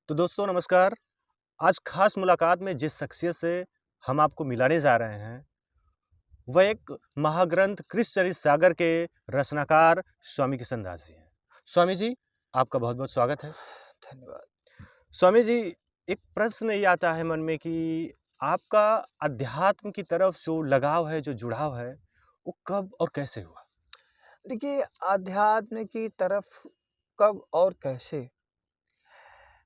तो दोस्तों नमस्कार। आज खास मुलाकात में जिस शख्सियत से हम आपको मिलाने जा रहे हैं, वह एक महाग्रंथ कृष्णचरित्र सागर के रचनाकार स्वामी किशनदास जी हैं। स्वामी जी, आपका बहुत-बहुत स्वागत है। धन्यवाद। स्वामी जी, एक प्रश्न ये आता है मन में कि आपका अध्यात्म की तरफ जो लगाव है, जो जुड़ाव है, वो कब और कैसे हुआ? देखिए, आध्यात्म की तरफ कब और कैसे?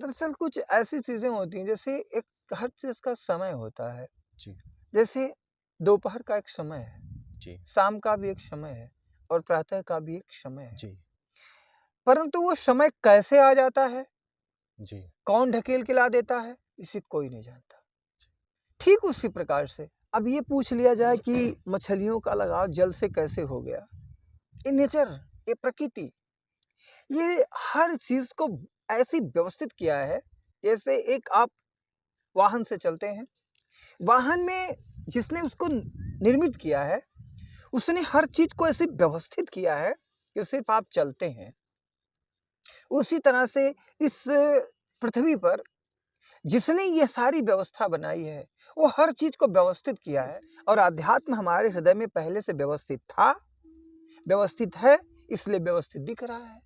दरअसल कुछ ऐसी चीज़ें होती हैं जैसे एक हर चीज़ का समय होता है। जी, जैसे दोपहर का एक समय है, जी, शाम का भी एक समय है और प्रातः का भी एक समय है। जी, परंतु वो समय कैसे आ जाता है, जी, कौन ढकेल के ला देता है, इसे कोई नहीं जानता। ठीक उसी प्रकार से अब ये पूछ लिया जाए कि मछलियों का लगाव जल से कैसे हो गया? ये नेचर, ये प्रकृति, ये हर चीज़ को ऐसी व्यवस्थित किया है, जैसे एक आप वाहन से चलते हैं, वाहन में जिसने उसको निर्मित किया है, उसने हर चीज़ को ऐसे व्यवस्थित किया है कि सिर्फ़ आप चलते हैं। उसी तरह से इस पृथ्वी पर जिसने ये सारी व्यवस्था बनाई है, वो हर चीज़ को व्यवस्थित किया है और अध्यात्म हमारे हृदय में पहले से व्यवस्थित था, व्यवस्थित है, इसलिए व्यवस्थित दिख रहा है।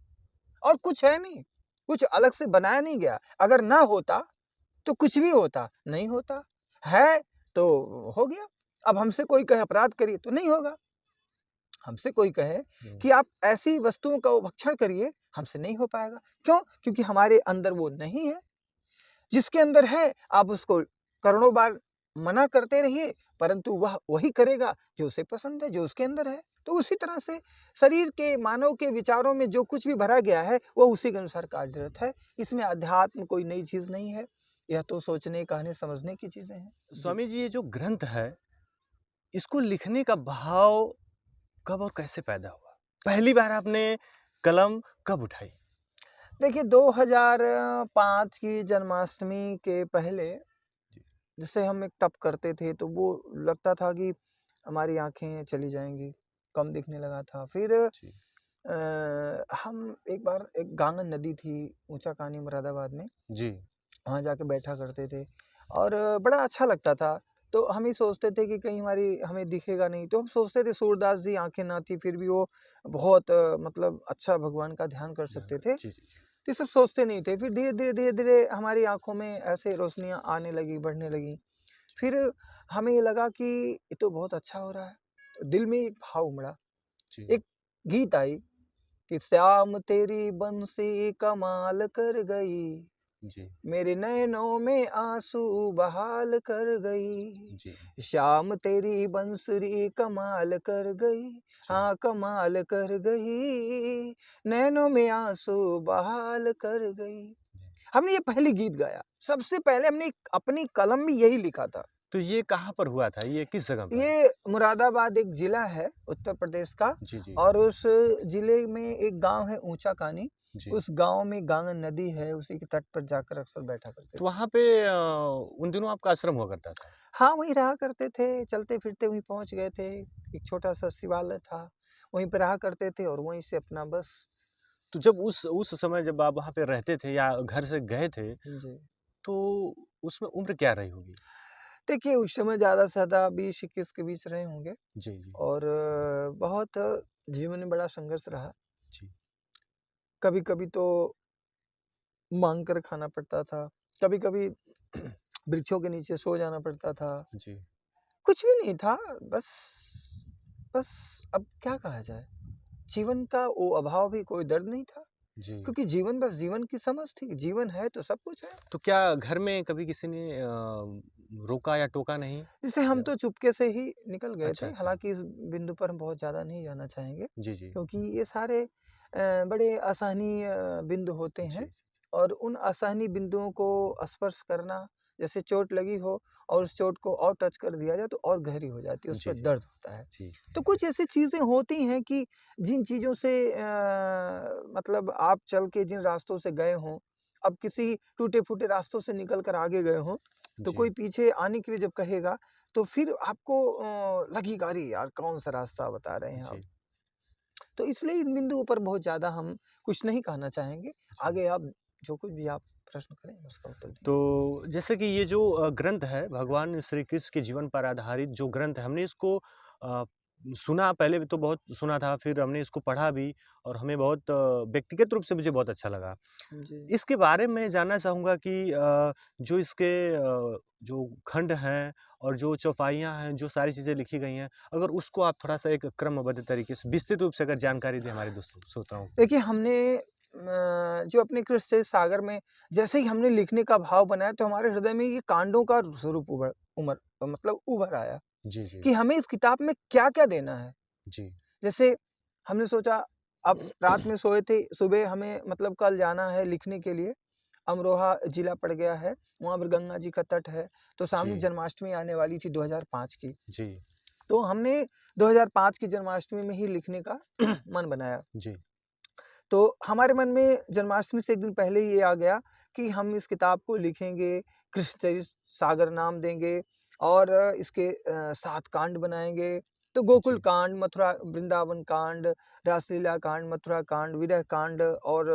और कुछ है नहीं, कुछ अलग से बनाया नहीं गया। अगर ना होता, तो कुछ भी होता, नहीं होता। है, तो हो गया। अब हमसे कोई कहे अपराध करिए, तो नहीं होगा। हमसे कोई कहे हुँ, कि आप ऐसी वस्तुओं का भक्षण करिए, हमसे नहीं हो पाएगा। क्यों? क्योंकि हमारे अंदर वो नहीं है। जिसके अंदर है, आप उसको करोड़ों बार मना करते रहिए, परंतु वह वही करेगा जो उसे पसंद है, जो उसके अंदर है। तो उसी तरह से शरीर के, मानव के विचारों में जो कुछ भी भरा गया है, वो उसी के अनुसार कार्यरत है। इसमें अध्यात्म कोई नई चीज़ नहीं है। यह तो सोचने, कहने, समझने की चीज़ें हैं। जी। स्वामी जी, ये जो ग्रंथ है, इसको लिखने का भाव कब और कैसे पैदा हुआ? पहली बार आपने कलम कब उठाई? देखिए 2005 की जन्माष्टमी के पहले जी, जैसे हम एक तप करते थे, तो वो लगता था कि हमारी आँखें चली जाएँगी, कम दिखने लगा था। फिर जी, हम एक बार एक गांगन नदी थी ऊंचा कानी मुरादाबाद में, जी, वहाँ जाके बैठा करते थे और बड़ा अच्छा लगता था। तो हम ही सोचते थे कि कहीं हमारी हमें दिखेगा नहीं, तो हम सोचते थे सूरदास जी आंखें ना थी फिर भी वो बहुत मतलब अच्छा भगवान का ध्यान कर ध्यान सकते कर थे। जी, जी, जी। तो ये सब सोचते नहीं थे। फिर धीरे धीरे हमारी आंखों में ऐसे रोशनियां आने लगी, बढ़ने लगी। फिर हमें ये लगा कि ये तो बहुत अच्छा हो रहा है। तो दिल में एक भाव उमड़ा, जी, एक गीत आई कि श्याम तेरी बंसी कमाल कर गई, जी, मेरे नैनों में आंसू बहाल कर गई। जी, श्याम तेरी बंसुरी कमाल कर गई, जी, हाँ कमाल कर गई, नैनों में आंसू बहाल कर गई। जी। हमने ये पहले गीत गाया। सबसे पहले हमने अपनी कलम में यही लिखा था। तो ये कहाँ पर हुआ था? ये किस जगह पर? ये मुरादाबाद एक ज़िला है उत्तर प्रदेश का जी, जी, और उस ज़िले में एक गाँव है ऊँचा कानी। जी। उस गाँव में गांगन नदी है, उसी के तट पर जाकर अक्सर बैठा करते तो थे। वहाँ पे उन दिनों आपका आश्रम हुआ करता था? हाँ, वहीं रहा करते थे, चलते-फिरते वहीं पहुँच गए थे। एक छोटा-सा शिवालय था, वहीं पे रहा करते थे और वहीं से अपना बस। तो जब उस समय जब आप वहाँ पे रहते थे या घर से गए थे, जी। तो उसमें उम्र क्या रही होगी? देखिए, उस समय ज़्यादा से ज़्यादा 20-21 के बीच रहे होंगे जी, जी, और बहुत जीवन में बड़ा संघर्ष रहा। जी, कभी-कभी तो माँग कर खाना पड़ता था, कभी-कभी वृक्षों के नीचे सो जाना पड़ता था। जी, कुछ भी नहीं था, बस बस अब क्या कहा जाए? जीवन का वो अभाव भी, कोई दर्द नहीं था, जी। क्योंकि जीवन बस जीवन की समझ थी, जीवन है तो सब कुछ है। तो क्या घर में कभी किसी ने रोका या टोका नहीं? जैसे हम या तो चुपके से ही निकल गए अच्छा, थे, अच्छा। हालाँकि इस बिंदु पर हम बहुत ज़्यादा नहीं जाना चाहेंगे, जी, जी, क्योंकि ये सारे बड़े असहनीय बिंदु होते जी, हैं जी। और उन असहनीय बिंदुओं को स्पर्श करना, जैसे चोट लगी हो और उस चोट को और टच कर दिया जाए तो और गहरी हो जाती है, उस जी, पे जी, दर्द होता है। जी, तो कुछ ऐसी चीज़ें होती हैं कि जिन चीज़ों से मतलब आप चल के जिन रास्तों से गए हों, अब किसी टूटे-फूटे रास्तों से निकल कर आगे गए हों, तो जी, कोई पीछे आने के लिए जब कहेगा, तो फिर आपको लगेगा अरे यार! कौन-सा रास्ता बता रहे हैं आप। जी, तो इसलिए इन बिंदुओं पर बहुत ज़्यादा हम कुछ नहीं कहना चाहेंगे। जी, आगे आप जो कुछ भी आप प्रश्न करें हम उसका उत्तर देंगे। तो जैसे कि ये जो ग्रंथ है भगवान श्री कृष्ण के जीवन पर आधारित जो ग्रंथ है, हमने इसको अ, सुना, पहले भी तो बहुत सुना था, फिर हमने इसको पढ़ा भी और हमें बहुत व्यक्तिगत रूप से मुझे बहुत अच्छा लगा। जी। इसके बारे में जानना चाहूँगा कि जो इसके जो खंड हैं और जो चौपाइयाँ हैं, जो सारी चीज़ें लिखी गई हैं, अगर उसको आप थोड़ा-सा एक क्रमबद्ध तरीके से विस्तृत रूप से अगर जानकारी दें हमारे दोस्तों श्रोताओं को। देखिए हमने जो अपने कृष्ण सागर में जैसे ही हमने लिखने का भाव बनाया तो हमारे हृदय में ये कांडों का स्वरूप उभर आया जी, जी। कि हमें इस किताब में क्या-क्या देना है। जी। जैसे हमने सोचा अब रात में सोए थे, सुबह हमें मतलब कल जाना है लिखने के लिए। अमरोहा जिला पड़ गया है, वहाँ पर गंगा जी का तट है, तो सामने जी। जन्माष्टमी आने वाली थी 2005 की। जी। तो हमने 2005 की जन्माष्टमी में ही लिखने का मन बनाया। जी। तो हमारे मन में जन्माष्टमी से 1 दिन पहले ही ये आ गया कि हम इस किताब को लिखेंगे, कृष्ण चरित सागर नाम देंगे और इसके 7 कांड बनाएँगे। तो गोकुल जी। कांड, मथुरा वृंदावन कांड, रासलीला कांड, मथुरा कांड, विरह कांड और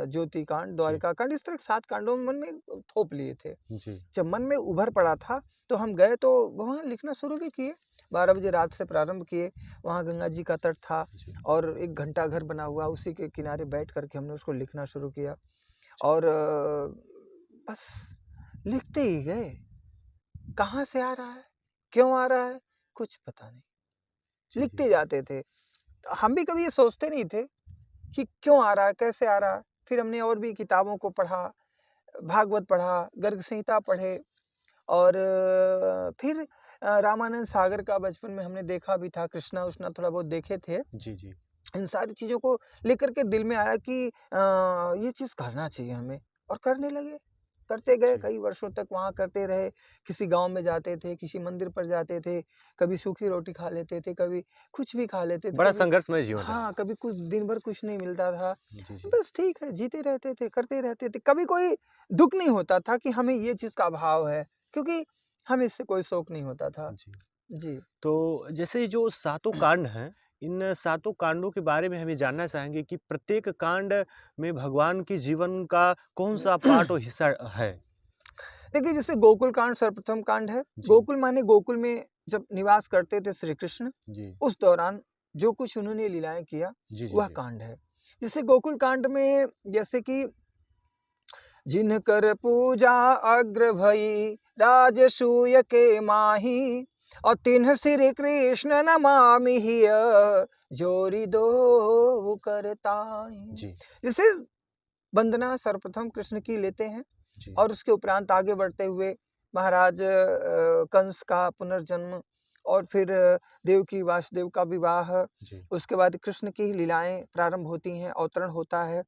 ज्योति कांड, जी। द्वारिका कांड, इस तरह 7 कांडों में मन में थोप लिए थे। जी। जब मन में उभर पड़ा था, तो हम गए तो वहाँ लिखना शुरू भी किए। 12 बजे रात से प्रारंभ किए, वहाँ गंगा जी का तट था जी। और एक घंटा-घर बना हुआ, उसी के किनारे बैठ कर के हमने उसको लिखना शुरू किया और बस लिखते ही गए। कहाँ से आ रहा है? क्यों आ रहा है? कुछ पता नहीं। जी, जी। लिखते जाते थे। तो हम भी कभी ये सोचते नहीं थे कि क्यों आ रहा है, कैसे आ रहा है? फिर हमने और भी किताबों को पढ़ा, भागवत पढ़ा, गर्ग संहिता पढ़े और फिर रामानंद सागर का बचपन में हमने देखा भी था, कृष्णा-उष्णा थोड़ा बहुत देखे थे। जी, जी। इन सारी चीज़ों को लेकर के दिल में आया कि ये चीज़ करना चाहिए हमें और करने लगे। करते गए जी। कई वर्षों तक वहाँ करते रहे। किसी गाँव में जाते थे, किसी मंदिर पर जाते थे, कभी सूखी रोटी खा लेते थे, कभी कुछ भी खा लेते थे, बड़ा कभी संघर्षमय जीवन रहा। हाँ, कभी कुछ दिन भर कुछ नहीं मिलता था। जी, जी। बस ठीक है, जीते रहते थे, करते रहते थे। कभी कोई दुःख नहीं होता था कि हमें ये चीज़ का अभाव है, क्योंकि हमें इससे कोई शौक नहीं होता था। जी। जी। तो जैसे ये जो सातों कांड हैं, इन सातों कांडों के बारे में हम ये जानना चाहेंगे कि प्रत्येक कांड में भगवान के जीवन का कौन-सा पार्ट और हिस्सा है? देखिए, जैसे गोकुल कांड सर्वप्रथम कांड है। जी। गोकुल माने गोकुल में जब निवास करते थे श्री कृष्ण, जी। उस दौरान जो कुछ उन्होंने लीलाएँ किया, जी, जी, वह जी। कांड है। जैसे गोकुल कांड में जैसे कि जिनकर पूजा अग्र भई राजसूय के माही और तिन्ह श्री कृष्ण नमामि हिय जोरी दो करताहि। जी। जैसे वंदना सर्वप्रथम कृष्ण की लेते हैं जी। और उसके उपरांत आगे बढ़ते हुए महाराज कंस का पुनर्जन्म और फिर देवकी वासुदेव का विवाह, जी। उसके बाद कृष्ण की लीलाएं प्रारंभ होती हैं, अवतरण होता है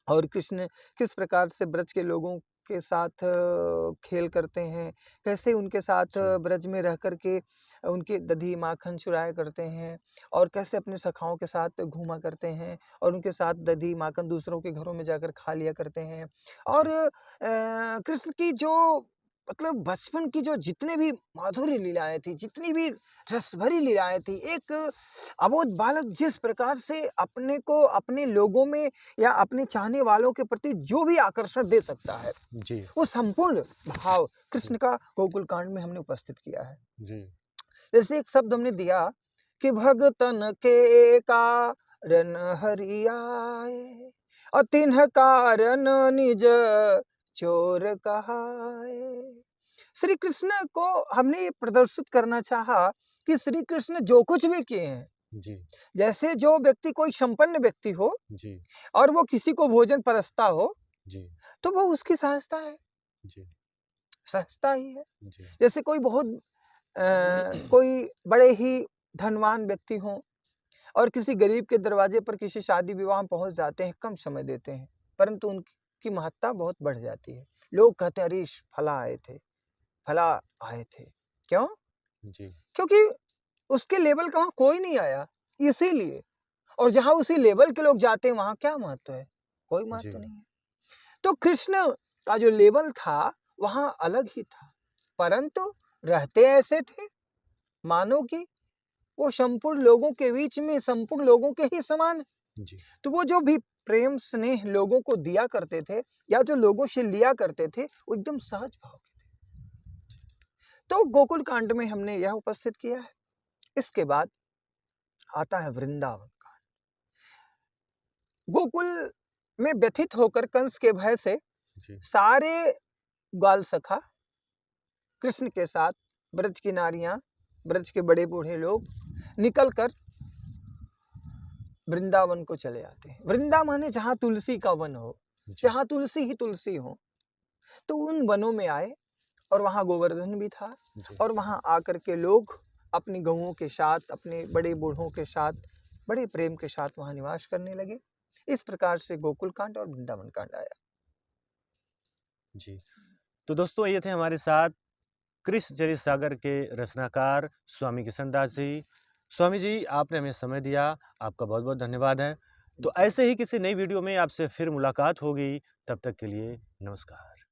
और कृष्ण किस प्रकार से ब्रज के लोगों के साथ खेल करते हैं, कैसे उनके साथ जी। ब्रज में रह कर के उनके दधी माखन चुराया करते हैं और कैसे अपने सखाओं के साथ घूमा करते हैं और उनके साथ दधी माखन दूसरों के घरों में जाकर खा लिया करते हैं। और जी। कृष्ण की जो मतलब बचपन की जो जितने भी माधुर्य लीलाएँ थी, जितनी भी रस भरी लीलाएँ थी, एक अबोध बालक जिस प्रकार से अपने को अपने लोगों में या अपने चाहने वालों के प्रति जो भी आकर्षण दे सकता है, जी। वो संपूर्ण भाव जी। कृष्ण का गोकुल कांड में हमने उपस्थित किया है। जी। जैसे एक शब्द हमने दिया कि भगतन के कारण हरि आए और तिन्ह कारण निज चोर कहाए। श्री कृष्ण को हमने ये प्रदर्शित करना चाहा कि श्री कृष्ण जो कुछ भी किए हैं, जी। जैसे जो व्यक्ति कोई संपन्न व्यक्ति हो जी। और वो किसी को भोजन परसता हो, जी। तो वो उसकी सहजता है, जी। सहजता ही है। जी। जैसे कोई बहुत कोई बड़े ही धनवान व्यक्ति हों और किसी गरीब के दरवाजे पर किसी शादी विवाह में पहुँच जाते हैं, कम समय देते हैं, परंतु उनकी महत्ता बहुत बढ़ जाती है। लोग कहते हैं, अरे! फला आए थे, फला आए थे। क्यों? जी। क्योंकि उसके लेवल का वहाँ कोई नहीं आया, इसीलिए। और जहाँ उसी लेवल के लोग जाते हैं, वहाँ क्या महत्व है? कोई जी। महत्व नहीं है। तो कृष्ण का जो लेवल था, वहाँ अलग ही था, परंतु रहते ऐसे थे, मानो कि वो संपूर्ण लोगों के बीच में संपूर्ण लोगों के ही समान है। जी। तो वो जो भी प्रेम स्नेह लोगों को दिया करते थे या जो लोगों से लिया करते थे, वो एकदम सहज भाव के थे। तो गोकुल कांड में हमने यह उपस्थित किया है। इसके बाद आता है वृंदावन कांड। गोकुल में व्यथित होकर कंस के भय से जी। सारे ग्वाल सखा कृष्ण के साथ ब्रज की नारियां, ब्रज के बड़े बूढ़े लोग निकलकर वृंदावन को चले आते हैं। वृंदा माने जहां तुलसी का वन हो, जी। जहां तुलसी ही तुलसी हो। तो उन वनों में आए और वहां गोवर्धन भी था जी। और वहां आकर के लोग अपनी गऊओं के साथ, अपने बड़े बूढ़ों के साथ बड़े प्रेम के साथ वहां निवास करने लगे। इस प्रकार से गोकुल कांड और वृंदावन कांड आया। जी। तो दोस्तों, ये थे हमारे साथ कृष्ण चरित सागर के रचनाकार स्वामी किशनदास जी। स्वामी जी, आपने हमें समय दिया, आपका बहुत बहुत धन्यवाद है। तो ऐसे ही किसी नई वीडियो में आपसे फिर मुलाकात होगी। तब तक के लिए नमस्कार।